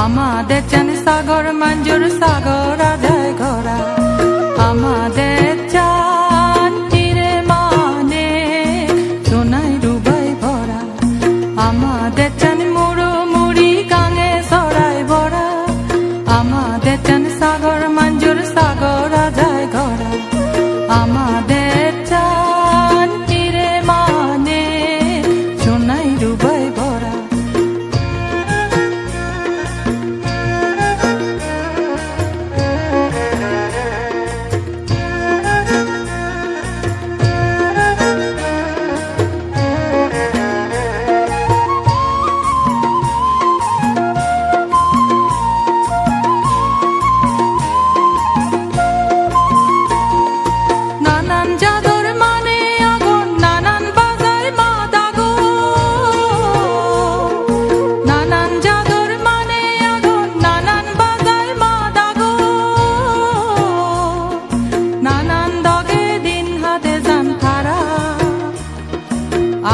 আমাদের চান সাগর মঞ্জুর সাগর আজায় ঘোরা আমাদের চান তীরে মানে সোনাই রুবাই ভরা আমাদের চান মুড়ো মুড়ি গাঙে সরাই ভরা আমাদের চান সাগর মঞ্জুর সাগর আজায় ঘোরা আমাদের চান তীরে মানে সোনাই রুবাই ভরা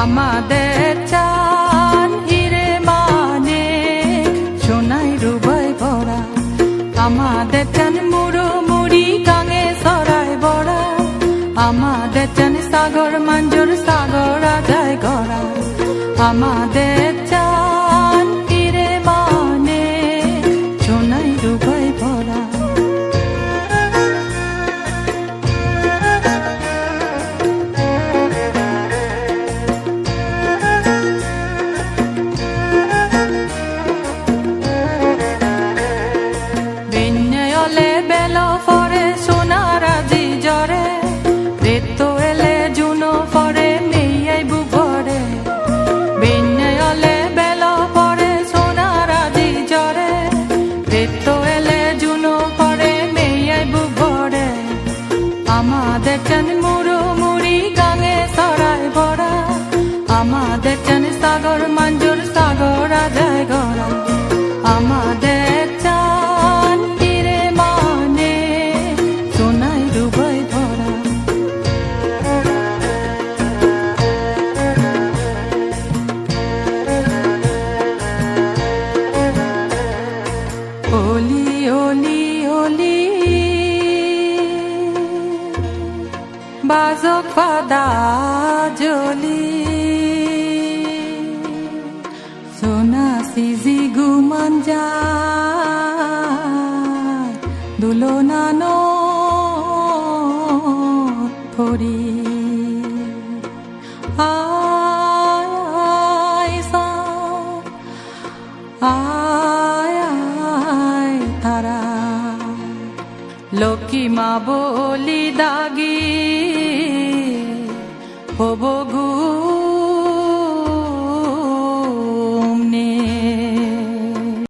আমাদের চান হিরে মানে সোনাই রুবাই ভরা আমাদের চান মুড়ো মুড়ি গাঙে সরাই ভরা আমাদের চান সাগর মঞ্জুর সাগর আজায় ঘোরা আমাদের চান হিরে মানে সোনাই রুবাই ভরা আমাদের চান মুড়ো মুড়ি গাঙে সরাই ভরা আমাদের চান সাগর মঞ্জুর সাগর আজায় ঘোরা আমাদের চান তীরে মানে সোনাই রুবাই ভরা ওলি ওলি ওলি বাজক ফাদা জলি সোনা সিজি গুমান যায় দুলনানো ফরি আয় আয় তারা লক্ষ্মী মা বলি দাগি হব ঘু